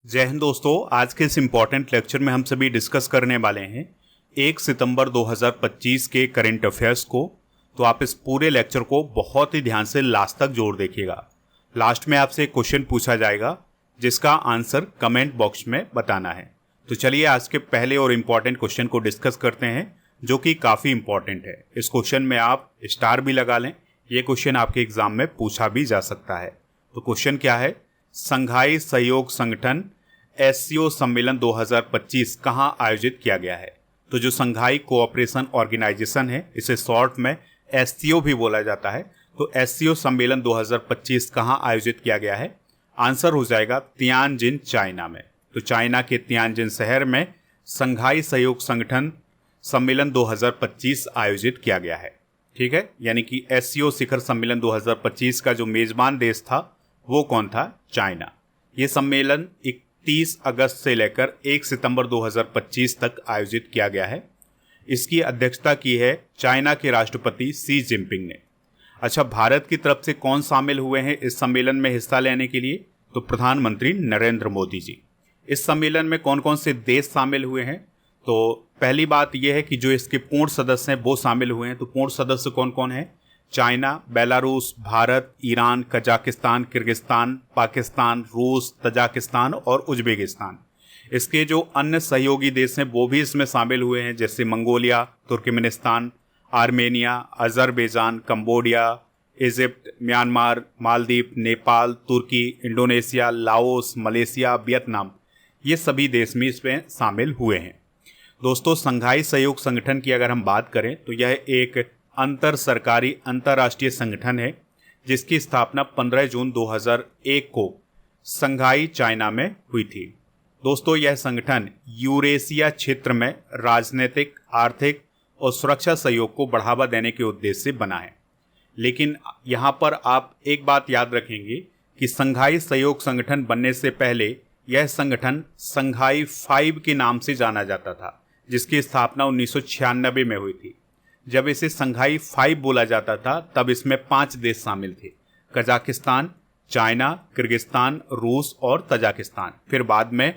जय हिंद दोस्तों। आज के इस इम्पॉर्टेंट लेक्चर में हम सभी डिस्कस करने वाले हैं 1 सितंबर 2025 के करंट अफेयर्स को। तो आप इस पूरे लेक्चर को बहुत ही ध्यान से लास्ट तक जोड़ देखिएगा। लास्ट में आपसे एक क्वेश्चन पूछा जाएगा जिसका आंसर कमेंट बॉक्स में बताना है। तो चलिए आज के पहले और इम्पॉर्टेंट क्वेश्चन को डिस्कस करते हैं जो कि काफ़ी इम्पॉर्टेंट है। इस क्वेश्चन में आप स्टार भी लगा लें, ये क्वेश्चन आपके एग्जाम में पूछा भी जा सकता है। तो क्वेश्चन क्या है, संघाई सहयोग संगठन एससीओ सम्मेलन 2025 कहाँ आयोजित किया गया है। तो जो संघाई कोऑपरेशन ऑर्गेनाइजेशन है, इसे शॉर्ट में एससीओ भी बोला जाता है। तो एससीओ सम्मेलन 2025 कहाँ आयोजित किया गया है, आंसर हो जाएगा तियानजिन, चाइना में। तो चाइना के तियानजिन शहर में संघाई सहयोग संगठन सम्मेलन 2025 आयोजित किया गया है। ठीक है, यानी कि एससीओ शिखर सम्मेलन 2025 का जो मेजबान देश था वो कौन था, चाइना। ये सम्मेलन 31 अगस्त से लेकर 1 सितंबर 2025 तक आयोजित किया गया है। इसकी अध्यक्षता की है चाइना के राष्ट्रपति शी जिनपिंग ने। अच्छा, भारत की तरफ से कौन शामिल हुए हैं इस सम्मेलन में हिस्सा लेने के लिए, तो प्रधानमंत्री नरेंद्र मोदी जी। इस सम्मेलन में कौन कौन से देश शामिल हुए हैं, तो पहली बात यह है कि जो इसके पूर्ण सदस्य हैं वो शामिल हुए हैं। तो पूर्ण सदस्य कौन कौन है, China, Belarus, Bharat, Iran, Kazakhstan, Kyrgyzstan, Pakistan, रूस, तजाकिस्तान और उज्बेकिस्तान। इसके जो अन्य सहयोगी देश हैं वो भी इसमें शामिल हुए हैं, जैसे Mongolia, Turkmenistan, Armenia, Azerbaijan, Cambodia, Egypt, Myanmar, Maldives, Nepal, तुर्की, इंडोनेशिया, लाओस, मलेशिया, वियतनाम, ये सभी देश भी इसमें शामिल हुए हैं। दोस्तों, संघाई सहयोग संगठन की अगर हम बात करें तो यह एक अंतर सरकारी अंतर्राष्ट्रीय संगठन है जिसकी स्थापना 15 जून 2001 को संघाई, चाइना में हुई थी। दोस्तों, यह संगठन यूरेशिया क्षेत्र में राजनीतिक, आर्थिक और सुरक्षा सहयोग को बढ़ावा देने के उद्देश्य से बना है। लेकिन यहाँ पर आप एक बात याद रखेंगे कि संघाई सहयोग संगठन बनने से पहले यह संगठन संघाई 5 के नाम से जाना जाता था, जिसकी स्थापना 1996 में हुई थी। जब इसे संघाई 5 बोला जाता था तब इसमें 5 देश शामिल थे, कजाकिस्तान, चाइना, किर्गिस्तान, रूस और तजाकिस्तान। फिर बाद में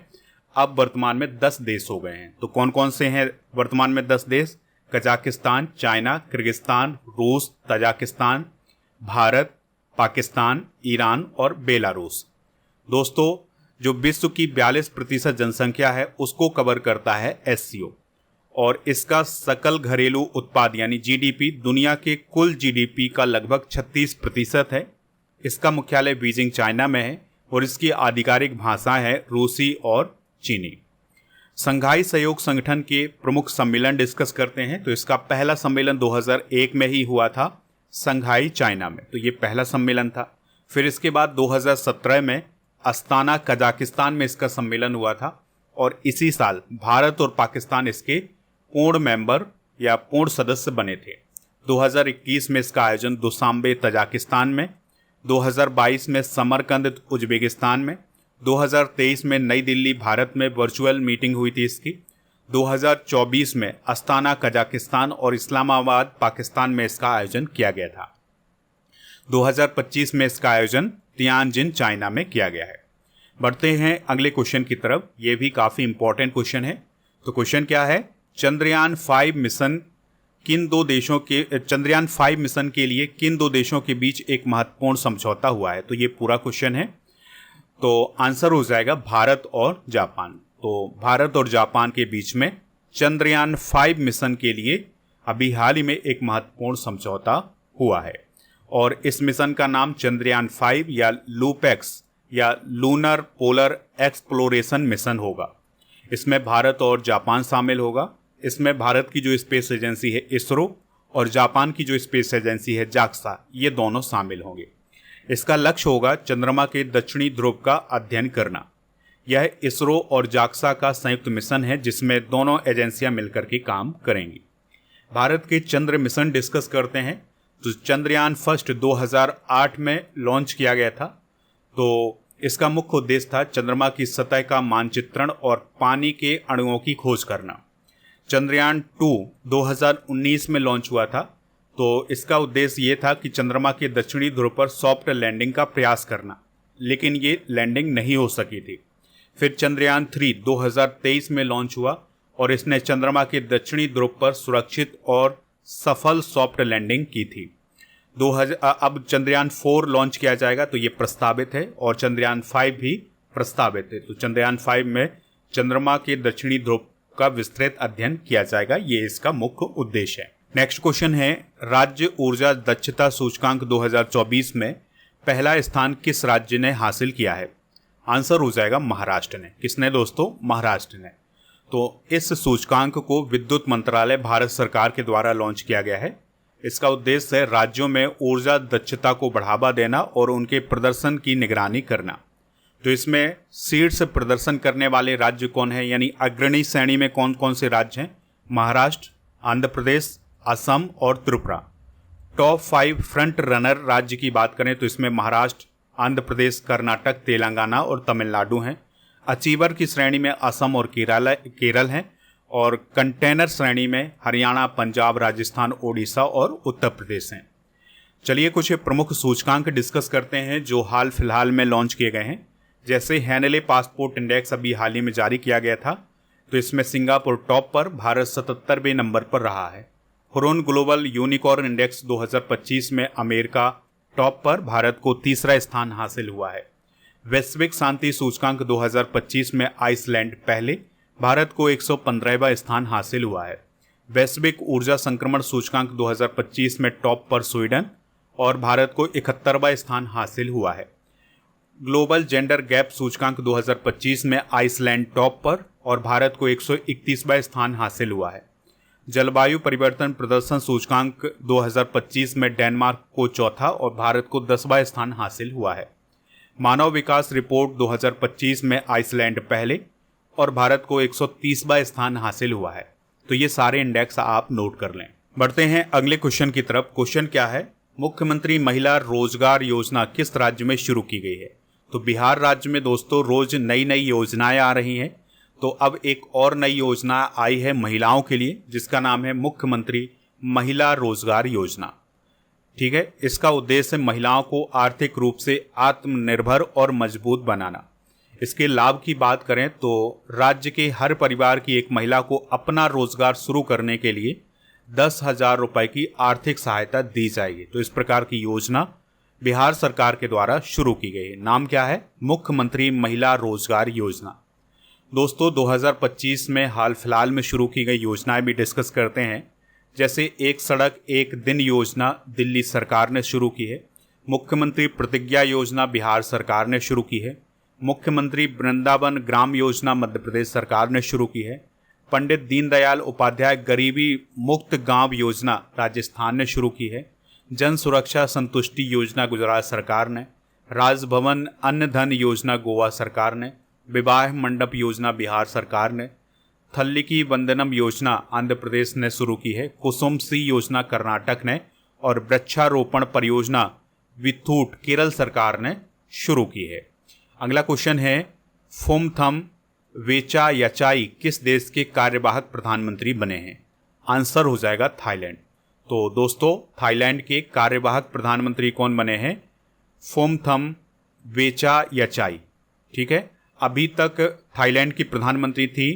अब वर्तमान में 10 देश हो गए हैं। तो कौन कौन से हैं वर्तमान में 10 देश, कजाकिस्तान, चाइना, किर्गिस्तान, रूस, तजाकिस्तान, भारत, पाकिस्तान, ईरान और बेलारूस। दोस्तों, जो विश्व की 42% जनसंख्या है उसको कवर करता है एससीओ, और इसका सकल घरेलू उत्पाद यानी जीडीपी दुनिया के कुल जीडीपी का लगभग 36% है। इसका मुख्यालय बीजिंग, चाइना में है और इसकी आधिकारिक भाषा है रूसी और चीनी। संघाई सहयोग संगठन के प्रमुख सम्मेलन डिस्कस करते हैं। तो इसका पहला सम्मेलन 2001 में ही हुआ था संघाई, चाइना में। तो ये पहला सम्मेलन था। फिर इसके बाद 2017 में अस्ताना, कजाकिस्तान में इसका सम्मेलन हुआ था और इसी साल भारत और पाकिस्तान इसके पूर्ण मेंबर या पूर्ण सदस्य बने थे। 2021 में इसका आयोजन दुशांबे, तजाकिस्तान में, 2022 में समरकंद, उज्बेकिस्तान में, 2023 में नई दिल्ली, भारत में वर्चुअल मीटिंग हुई थी इसकी, 2024 में अस्ताना, कजाकिस्तान और इस्लामाबाद, पाकिस्तान में इसका आयोजन किया गया था। 2025 में इसका आयोजन तियानजिन, चाइना में किया गया है। बढ़ते हैं अगले क्वेश्चन की तरफ। ये भी काफ़ी इंपॉर्टेंट क्वेश्चन है। तो क्वेश्चन क्या है, चंद्रयान 5 मिशन चंद्रयान 5 मिशन के लिए किन दो देशों के बीच एक महत्वपूर्ण समझौता हुआ है। तो ये पूरा क्वेश्चन है। तो आंसर हो जाएगा भारत और जापान। तो भारत और जापान के बीच में चंद्रयान 5 मिशन के लिए अभी हाल ही में एक महत्वपूर्ण समझौता हुआ है और इस मिशन का नाम चंद्रयान 5 या लूपेक्स या लूनर पोलर एक्सप्लोरेशन मिशन होगा। इसमें भारत और जापान शामिल होगा। इसमें भारत की जो स्पेस एजेंसी है इसरो और जापान की जो स्पेस एजेंसी है जाक्सा, ये दोनों शामिल होंगे। इसका लक्ष्य होगा चंद्रमा के दक्षिणी ध्रुव का अध्ययन करना। यह इसरो और जाक्सा का संयुक्त मिशन है जिसमें दोनों एजेंसियां मिलकर के काम करेंगी। भारत के चंद्र मिशन डिस्कस करते हैं। तो चंद्रयान फर्स्ट 2008 में लॉन्च किया गया था। तो इसका मुख्य उद्देश्य था चंद्रमा की सतह का मानचित्रण और पानी के अणुओं की खोज करना। चंद्रयान 2 2019 में लॉन्च हुआ था। तो इसका उद्देश्य ये था कि चंद्रमा के दक्षिणी ध्रुव पर सॉफ्ट लैंडिंग का प्रयास करना, लेकिन ये लैंडिंग नहीं हो सकी थी। फिर चंद्रयान 3 2023 में लॉन्च हुआ और इसने चंद्रमा के दक्षिणी ध्रुव पर सुरक्षित और सफल सॉफ्ट लैंडिंग की थी। अब चंद्रयान 4 लॉन्च किया जाएगा, तो ये प्रस्तावित है, और चंद्रयान 5 भी प्रस्तावित है। तो चंद्रयान 5 में चंद्रमा के दक्षिणी ध्रुव का विस्तृत अध्ययन किया जाएगा, ये इसका मुख्य उद्देश्य है। नेक्स्ट क्वेश्चन है, राज्य ऊर्जा दक्षता सूचकांक 2024 में पहला स्थान किस राज्य ने हासिल किया है? आंसर हो जाएगा महाराष्ट्र ने। किसने दोस्तों? महाराष्ट्र ने। तो इस सूचकांक को विद्युत मंत्रालय भारत सरकार के द्वारा लॉन्च किया गया है। इसका उद्देश्य है राज्यों में ऊर्जा दक्षता को बढ़ावा देना और उनके प्रदर्शन की निगरानी करना। तो इसमें शीर्ष प्रदर्शन करने वाले राज्य कौन है, यानी अग्रणी श्रेणी में कौन कौन से राज्य हैं? महाराष्ट्र, आंध्र प्रदेश, असम और त्रिपुरा। टॉप 5 फ्रंट रनर राज्य की बात करें तो इसमें महाराष्ट्र, आंध्र प्रदेश, कर्नाटक, तेलंगाना और तमिलनाडु हैं। अचीवर की श्रेणी में असम और केरल हैं, और कंटेनर श्रेणी में हरियाणा, पंजाब, राजस्थान, ओडिशा और उत्तर प्रदेश हैं। चलिए कुछ प्रमुख सूचकांक डिस्कस करते हैं जो हाल फिलहाल में लॉन्च किए गए हैं। जैसे हैनले पासपोर्ट इंडेक्स अभी हाल ही में जारी किया गया था, तो इसमें सिंगापुर टॉप पर, भारत 77वें नंबर पर रहा है। हुरुन ग्लोबल यूनिकॉर्न इंडेक्स 2025 में अमेरिका टॉप पर, भारत को तीसरा स्थान हासिल हुआ है। वैश्विक शांति सूचकांक 2025 में आइसलैंड पहले, भारत को 115वां स्थान हासिल हुआ है। वैश्विक ऊर्जा संक्रमण सूचकांक 2025 में टॉप पर स्वीडन, और भारत को 71वां स्थान हासिल हुआ है। ग्लोबल जेंडर गैप सूचकांक 2025 में आइसलैंड टॉप पर, और भारत को 131वां स्थान हासिल हुआ है। जलवायु परिवर्तन प्रदर्शन सूचकांक 2025 में डेनमार्क को चौथा और भारत को 10वां स्थान हासिल हुआ है। मानव विकास रिपोर्ट 2025 में आइसलैंड पहले और भारत को 130वां स्थान हासिल हुआ है। तो ये सारे इंडेक्स आप नोट कर लें। बढ़ते हैं अगले क्वेश्चन की तरफ। क्वेश्चन क्या है? मुख्यमंत्री महिला रोजगार योजना किस राज्य में शुरू की गई है? तो बिहार राज्य में दोस्तों रोज नई नई योजनाएं आ रही हैं। तो अब एक और नई योजना आई है महिलाओं के लिए, जिसका नाम है मुख्यमंत्री महिला रोजगार योजना। ठीक है, इसका उद्देश्य है महिलाओं को आर्थिक रूप से आत्मनिर्भर और मजबूत बनाना। इसके लाभ की बात करें तो राज्य के हर परिवार की एक महिला को अपना रोजगार शुरू करने के लिए 10,000 रुपए की आर्थिक सहायता दी जाएगी। तो इस प्रकार की योजना बिहार सरकार के द्वारा शुरू की गई है। नाम क्या है? मुख्यमंत्री महिला रोजगार योजना। दोस्तों 2025 में हाल फिलहाल में शुरू की गई योजनाएं भी डिस्कस करते हैं। जैसे एक सड़क एक दिन योजना दिल्ली सरकार ने शुरू की है। मुख्यमंत्री प्रतिज्ञा योजना बिहार सरकार ने शुरू की है। मुख्यमंत्री वृंदावन ग्राम योजना मध्य प्रदेश सरकार ने शुरू की है। पंडित दीनदयाल उपाध्याय गरीबी मुक्त गांव योजना राजस्थान ने शुरू की है। जन सुरक्षा संतुष्टि योजना गुजरात सरकार ने। राजभवन अन्न धन योजना गोवा सरकार ने। विवाह मंडप योजना बिहार सरकार ने। थल्लिकी वंदनम योजना आंध्र प्रदेश ने शुरू की है। कुसुम सी योजना कर्नाटक ने, और वृक्षारोपण परियोजना विथूट केरल सरकार ने शुरू की है। अगला क्वेश्चन है, फुमथम वेचायाचाई किस देश के कार्यवाहक प्रधानमंत्री बने हैं? आंसर हो जाएगा थाईलैंड। तो दोस्तों थाईलैंड के कार्यवाहक प्रधानमंत्री कौन बने हैं? फुमथम वेचायाचाई। ठीक है, अभी तक थाईलैंड की प्रधानमंत्री थी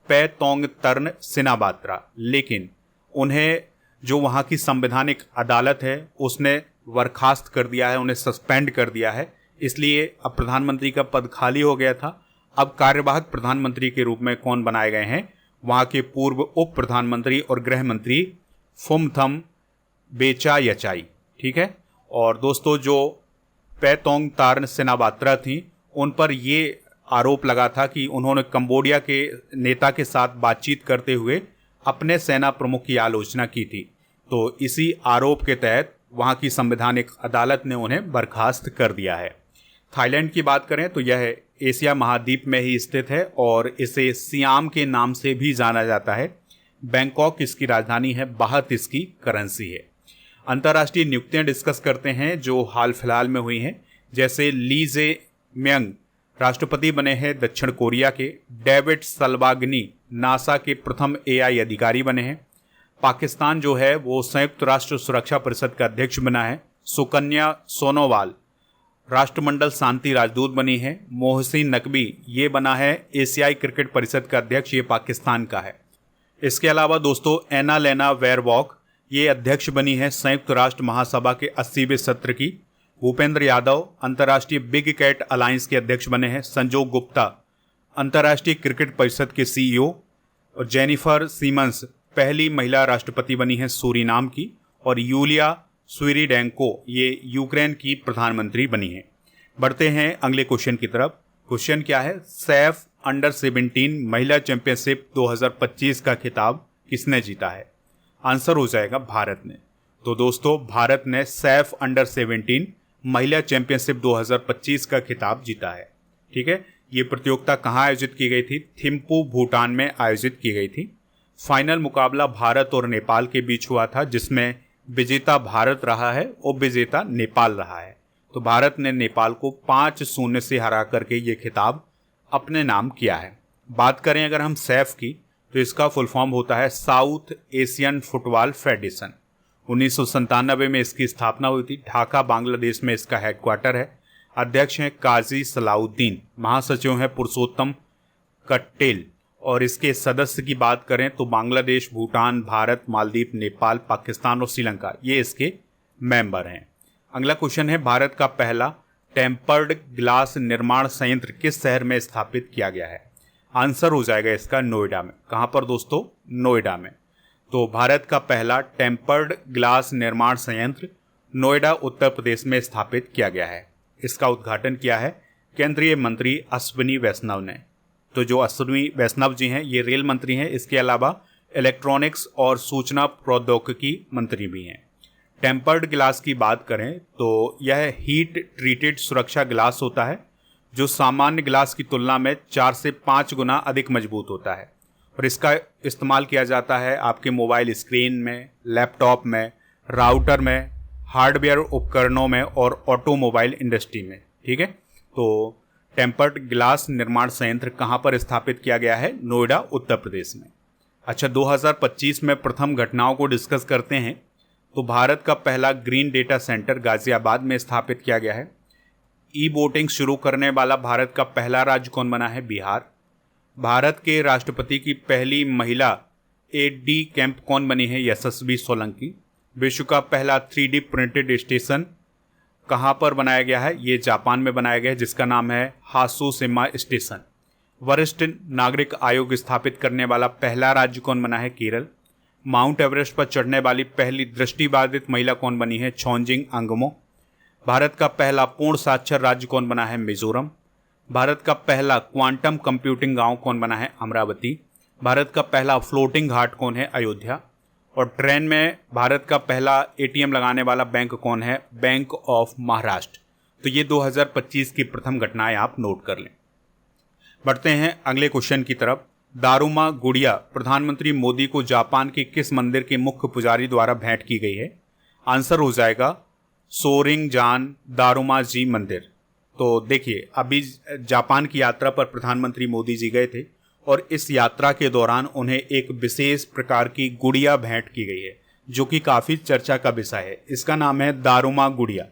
पैतोंगतर्न सिनाबात्रा, लेकिन उन्हें जो वहाँ की संवैधानिक अदालत है उसने बर्खास्त कर दिया है, उन्हें सस्पेंड कर दिया है। इसलिए अब प्रधानमंत्री का पद खाली हो गया था। अब कार्यवाहक प्रधानमंत्री के रूप में कौन बनाए गए हैं? वहाँ के पूर्व उप प्रधानमंत्री और गृह मंत्री फुमथम वेचायाचाई। ठीक है, और दोस्तों जो पैतोंगतार्न सिनाबात्रा थी उन पर ये आरोप लगा था कि उन्होंने कंबोडिया के नेता के साथ बातचीत करते हुए अपने सेना प्रमुख की आलोचना की थी। तो इसी आरोप के तहत वहाँ की संवैधानिक अदालत ने उन्हें बर्खास्त कर दिया है। थाईलैंड की बात करें तो यह एशिया महाद्वीप में ही स्थित है और इसे सियाम के नाम से भी जाना जाता है। बैंकॉक इसकी राजधानी है, बाहत इसकी करेंसी है। अंतर्राष्ट्रीय नियुक्तियां डिस्कस करते हैं जो हाल फिलहाल में हुई हैं। जैसे ली जे म्यंग राष्ट्रपति बने हैं दक्षिण कोरिया के। डेविड सल्वागनी नासा के प्रथम AI अधिकारी बने हैं। पाकिस्तान जो है वो संयुक्त राष्ट्र सुरक्षा परिषद का अध्यक्ष बना है। सुकन्या सोनोवाल राष्ट्रमंडल शांति राजदूत बनी है मोहसिन नकवी, ये बना है एशियाई क्रिकेट परिषद का अध्यक्ष, ये पाकिस्तान का है। इसके अलावा दोस्तों एना लेना वेयरवॉक, ये अध्यक्ष बनी है संयुक्त राष्ट्र महासभा के 80वें सत्र की। भूपेंद्र यादव अंतर्राष्ट्रीय बिग कैट अलायंस के अध्यक्ष बने हैं। संजोग गुप्ता अंतर्राष्ट्रीय क्रिकेट परिषद के सीईओ। और जेनिफर सीमंस पहली महिला राष्ट्रपति बनी है सूरीनाम की। और यूलिया स्विरिडेंको ये यूक्रेन की प्रधानमंत्री बनी है। बढ़ते हैं अगले क्वेश्चन की तरफ। क्वेश्चन क्या है, सैफ अंडर 17 महिला चैंपियनशिप 2025 का खिताब किसने जीता है? आंसर हो जाएगा भारत ने। तो दोस्तों भारत ने सैफ अंडर 17 महिला चैंपियनशिप 2025 का खिताब जीता है। ठीक है, ये प्रतियोगिता कहाँ आयोजित की गई थी? थिम्पू भूटान में आयोजित की गई थी। फाइनल मुकाबला भारत और नेपाल के बीच हुआ था, जिसमें विजेता भारत रहा है और विजेता नेपाल रहा है। तो भारत ने नेपाल को 5-0 से हरा करके ये खिताब अपने नाम किया है। बात करें अगर हम सैफ की, तो इसका फुल फॉर्म होता है साउथ एशियन फुटबॉल फेडरेशन। 1997 में इसकी स्थापना हुई थी। ढाका बांग्लादेश में इसका हेडक्वार्टर है। अध्यक्ष हैं काजी सलाउद्दीन, महासचिव हैं पुरुषोत्तम कट्टेल। और इसके सदस्य की बात करें तो बांग्लादेश, भूटान, भारत, मालदीव, नेपाल, पाकिस्तान और श्रीलंका ये इसके मेंबर हैं। अगला क्वेश्चन है, भारत का पहला टेम्पर्ड ग्लास निर्माण संयंत्र किस शहर में स्थापित किया गया है? आंसर हो जाएगा इसका नोएडा में। कहाँ पर दोस्तों? नोएडा में। तो भारत का पहला टेम्पर्ड ग्लास निर्माण संयंत्र नोएडा उत्तर प्रदेश में स्थापित किया गया है। इसका उद्घाटन किया है केंद्रीय मंत्री अश्विनी वैष्णव ने। तो जो अश्विनी वैष्णव जी हैं ये रेल मंत्री हैं, इसके अलावा इलेक्ट्रॉनिक्स और सूचना प्रौद्योगिकी मंत्री भी हैं। टेम्पर्ड ग्लास की बात करें तो यह हीट ट्रीटेड सुरक्षा ग्लास होता है जो सामान्य ग्लास की तुलना में 4 से 5 गुना अधिक मजबूत होता है। और इसका इस्तेमाल किया जाता है आपके मोबाइल स्क्रीन में, लैपटॉप में, राउटर में, हार्डवेयर उपकरणों में और ऑटोमोबाइल इंडस्ट्री में। ठीक है, तो टेम्पर्ड ग्लास निर्माण संयंत्र कहाँ पर स्थापित किया गया है? नोएडा उत्तर प्रदेश में। अच्छा, 2025 में प्रथम घटनाओं को डिस्कस करते हैं। तो भारत का पहला ग्रीन डेटा सेंटर गाजियाबाद में स्थापित किया गया है। ई वोटिंग शुरू करने वाला भारत का पहला राज्य कौन बना है? बिहार। भारत के राष्ट्रपति की पहली महिला एडी कैंप कौन बनी है? यशस्वी सोलंकी। विश्व का पहला 3D प्रिंटेड स्टेशन कहाँ पर बनाया गया है? ये जापान में बनाया गया है, जिसका नाम है हासुशिमा स्टेशन। वरिष्ठ नागरिक आयोग स्थापित करने वाला पहला राज्य कौन बना है? केरल। माउंट एवरेस्ट पर चढ़ने वाली पहली दृष्टिबाधित महिला कौन बनी है? छोंजिंग अंगमो। भारत का पहला पूर्ण साक्षर राज्य कौन बना है? मिजोरम। भारत का पहला क्वांटम कंप्यूटिंग गांव कौन बना है? अमरावती। भारत का पहला फ्लोटिंग घाट कौन है? अयोध्या। और ट्रेन में भारत का पहला ATM लगाने वाला बैंक कौन है? Bank of Maharashtra. तो ये 2025 की प्रथम घटनाएं आप नोट कर लें। बढ़ते हैं अगले क्वेश्चन की तरफ। दारुमा गुड़िया प्रधानमंत्री मोदी को जापान के किस मंदिर के मुख्य पुजारी द्वारा भेंट की गई है? आंसर हो जाएगा सोरिंगजान दारुमा जी मंदिर। तो देखिए, अभी जापान की यात्रा पर प्रधानमंत्री मोदी जी गए थे और इस यात्रा के दौरान उन्हें एक विशेष प्रकार की गुड़िया भेंट की गई है जो कि काफ़ी चर्चा का विषय है। इसका नाम है दारुमा गुड़िया।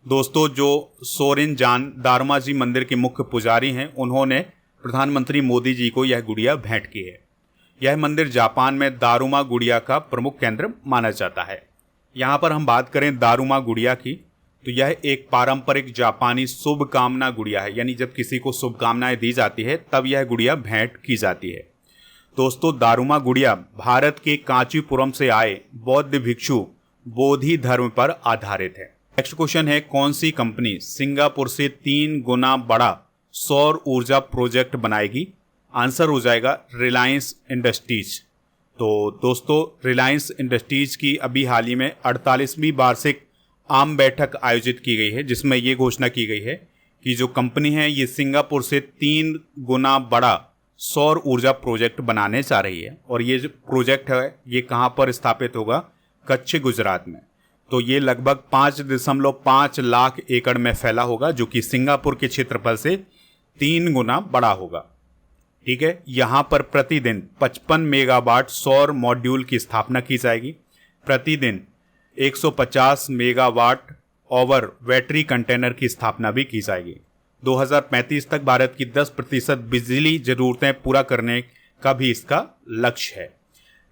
दोस्तों, जो सोरिंजान दारुमा जी मंदिर के मुख्य पुजारी हैं, उन्होंने प्रधानमंत्री मोदी जी को यह गुड़िया भेंट की है। यह मंदिर जापान में दारुमा गुड़िया का प्रमुख केंद्र माना जाता है। यहाँ पर हम बात करें दारुमा गुड़िया की, तो यह एक पारंपरिक जापानी शुभकामना गुड़िया है। यानी जब किसी को शुभकामनाएं दी जाती है तब यह गुड़िया भेंट की जाती है। दोस्तों, दारुमा गुड़िया भारत के कांचीपुरम से आए बौद्ध भिक्षु बोधि धर्म पर आधारित है। नेक्स्ट क्वेश्चन है, कौन सी कंपनी सिंगापुर से 3 गुना बड़ा सौर ऊर्जा प्रोजेक्ट बनाएगी? आंसर हो जाएगा रिलायंस इंडस्ट्रीज। तो दोस्तों, रिलायंस इंडस्ट्रीज की अभी हाल ही में 48वीं वार्षिक आम बैठक आयोजित की गई है, जिसमें ये घोषणा की गई है कि जो कंपनी है ये सिंगापुर से 3 गुना बड़ा सौर ऊर्जा प्रोजेक्ट बनाने जा रही है। और ये जो प्रोजेक्ट है ये कहाँ पर स्थापित होगा? कच्छ, गुजरात में। तो ये लगभग 5.5 लाख एकड़ में फैला होगा, जो कि सिंगापुर के क्षेत्रफल से 3 गुना बड़ा होगा। ठीक है, यहाँ पर प्रतिदिन 55 मेगावाट सौर मॉड्यूल की स्थापना की जाएगी। प्रतिदिन 150 मेगावाट ओवर बैटरी कंटेनर की स्थापना भी की जाएगी। 2035 तक भारत की 10% बिजली जरूरतें पूरा करने का भी इसका लक्ष्य है।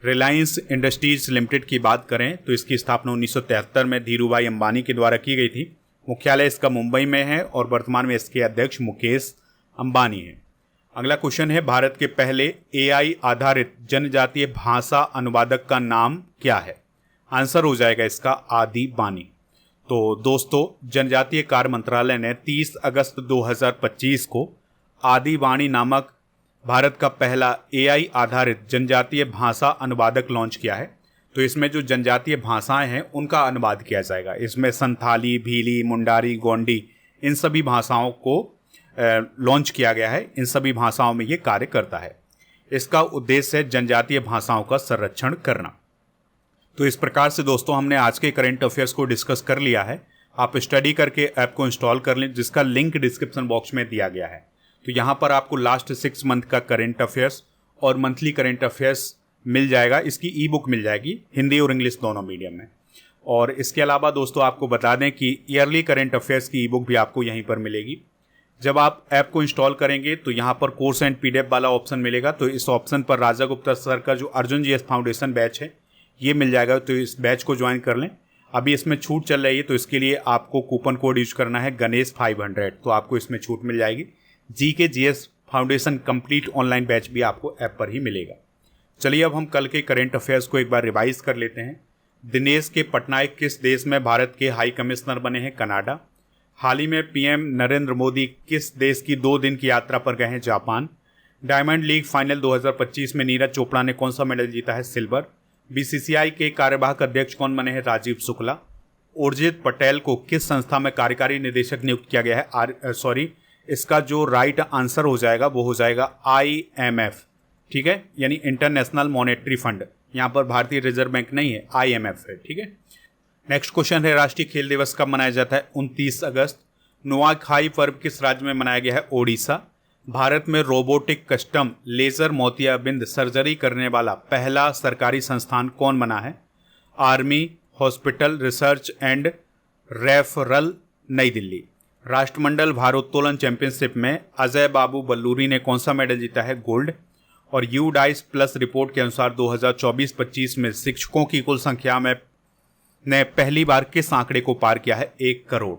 रिलायंस इंडस्ट्रीज लिमिटेड की बात करें तो इसकी स्थापना 1973 में धीरूभाई अंबानी के द्वारा की गई थी। मुख्यालय इसका मुंबई में है और वर्तमान में इसके अध्यक्ष मुकेश अंबानी हैं। अगला क्वेश्चन है, भारत के पहले AI आधारित जनजातीय भाषा अनुवादक का नाम क्या है? आंसर हो जाएगा इसका आदि बानी। तो दोस्तों, जनजातीय कार्य मंत्रालय ने 30 अगस्त 2025 को आदि बानी नामक भारत का पहला AI आधारित जनजातीय भाषा अनुवादक लॉन्च किया है। तो इसमें जो जनजातीय भाषाएं हैं उनका अनुवाद किया जाएगा। इसमें संथाली, भीली, मुंडारी, गोंडी इन सभी भाषाओं को लॉन्च किया गया है। इन सभी भाषाओं में ये कार्य करता है। इसका उद्देश्य है जनजातीय भाषाओं का संरक्षण करना। तो इस प्रकार से दोस्तों हमने आज के करंट अफेयर्स को डिस्कस कर लिया है। आप स्टडी करके ऐप को इंस्टॉल कर लें, जिसका लिंक डिस्क्रिप्शन बॉक्स में दिया गया है। तो यहाँ पर आपको लास्ट 6 मंथ का करंट अफेयर्स और मंथली करंट अफेयर्स मिल जाएगा। इसकी ई बुक मिल जाएगी हिंदी और इंग्लिश दोनों मीडियम में। और इसके अलावा दोस्तों आपको बता दें कि ईयरली करंट अफेयर्स की ई बुक भी आपको यहीं पर मिलेगी। जब आप ऐप को इंस्टॉल करेंगे तो यहाँ पर कोर्स एंड PDF वाला ऑप्शन मिलेगा। तो इस ऑप्शन पर राजा गुप्ता सर का जो अर्जुन GS फाउंडेशन बैच है ये मिल जाएगा। तो इस बैच को ज्वाइन कर लें। अभी इसमें छूट चल रही है, तो इसके लिए आपको कूपन कोड यूज करना है गणेश 500। तो आपको इसमें छूट मिल जाएगी। GK GS foundation complete online batch भी आपको ऐप पर ही मिलेगा। चलिए अब हम कल के करंट अफेयर्स को एक बार रिवाइज कर लेते हैं। दिनेश के पटनायक किस देश में भारत के हाई कमिश्नर बने हैं? कनाडा। हाल ही में PM नरेंद्र मोदी किस देश की 2 दिन की यात्रा पर गए हैं? जापान। डायमंड लीग फाइनल 2025 में नीरज चोपड़ा ने कौन सा मेडल जीता है? सिल्वर। BCCI के कार्यवाहक अध्यक्ष कौन बने हैं? राजीव शुक्ला। उर्जित पटेल को किस संस्था में कार्यकारी निदेशक नियुक्त किया गया है? इसका जो राइट आंसर हो जाएगा वो हो जाएगा IMF, ठीक है, यानी इंटरनेशनल मॉनेटरी फंड। यहाँ पर भारतीय रिजर्व बैंक नहीं है, IMF है, ठीक है। नेक्स्ट क्वेश्चन है, राष्ट्रीय खेल दिवस कब मनाया जाता है? 29 अगस्त। नुआखाई पर्व किस राज्य में मनाया गया है? ओडिशा। भारत में रोबोटिक कस्टम लेजर मोतियाबिंद सर्जरी करने वाला पहला सरकारी संस्थान कौन बना है? Army hospital research and referral, नई दिल्ली। राष्ट्रमंडल भारोत्तोलन चैंपियनशिप में अजय बाबू बल्लूरी ने कौन सा मेडल जीता है? गोल्ड। और यूडाइस प्लस रिपोर्ट के अनुसार 2024-25 में शिक्षकों की कुल संख्या में ने पहली बार किस आंकड़े को पार किया है? 1 करोड़।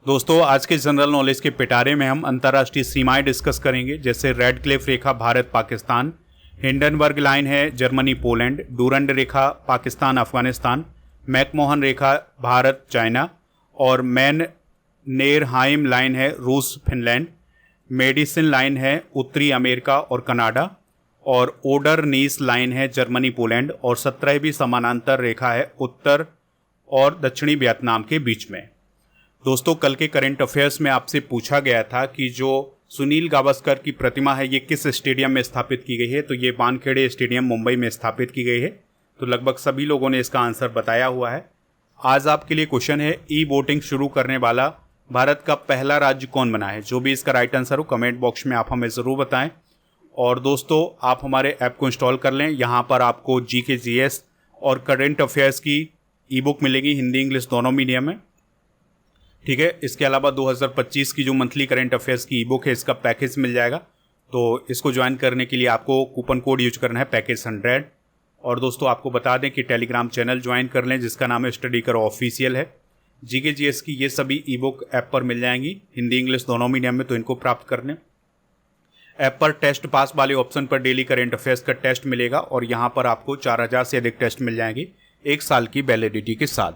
दोस्तों आज के जनरल नॉलेज के पिटारे में हम अंतर्राष्ट्रीय सीमाएं डिस्कस करेंगे, जैसे रेड क्लिफ रेखा भारत पाकिस्तान, हिंडनबर्ग लाइन है जर्मनी पोलैंड, डूरंड रेखा पाकिस्तान अफगानिस्तान, मैकमोहन रेखा भारत चाइना, और मैन नेरहाइम लाइन है रूस फिनलैंड, मेडिसिन लाइन है उत्तरी अमेरिका और कनाडा, और ओडर नीस लाइन है जर्मनी पोलैंड, और 17वीं समानांतर रेखा है उत्तर और दक्षिणी वियतनाम के बीच में। दोस्तों कल के करंट अफेयर्स में आपसे पूछा गया था कि जो सुनील गावस्कर की प्रतिमा है ये किस स्टेडियम में स्थापित की गई है? तो ये वानखेड़े स्टेडियम मुंबई में स्थापित की गई है। तो लगभग सभी लोगों ने इसका आंसर बताया हुआ है। आज आपके लिए क्वेश्चन है, ई वोटिंग शुरू करने वाला भारत का पहला राज्य कौन बना है? जो भी इसका राइट आंसर हो कमेंट बॉक्स में आप हमें ज़रूर बताएं। और दोस्तों आप हमारे ऐप को इंस्टॉल कर लें। यहाँ पर आपको GK GS और करंट अफेयर्स की ई बुक मिलेगी हिंदी इंग्लिश दोनों मीडियम में, ठीक है। इसके अलावा 2025 की जो मंथली करंट अफेयर्स की ई बुक है इसका पैकेज मिल जाएगा। तो इसको ज्वाइन करने के लिए आपको कूपन कोड यूज करना है पैकेज 100। और दोस्तों आपको बता दें कि टेलीग्राम चैनल ज्वाइन कर लें जिसका नाम है स्टडी करो ऑफिशियल है। GK GS की ये सभी ई बुक ऐप पर मिल जाएंगी हिंदी इंग्लिश दोनों मीडियम में, तो इनको प्राप्त कर लें। ऐप पर टेस्ट पास वाले ऑप्शन पर डेली करंट अफेयर्स का टेस्ट मिलेगा और यहाँ पर आपको 4000 से अधिक टेस्ट मिल जाएंगे 1 साल की वैलिडिटी के साथ।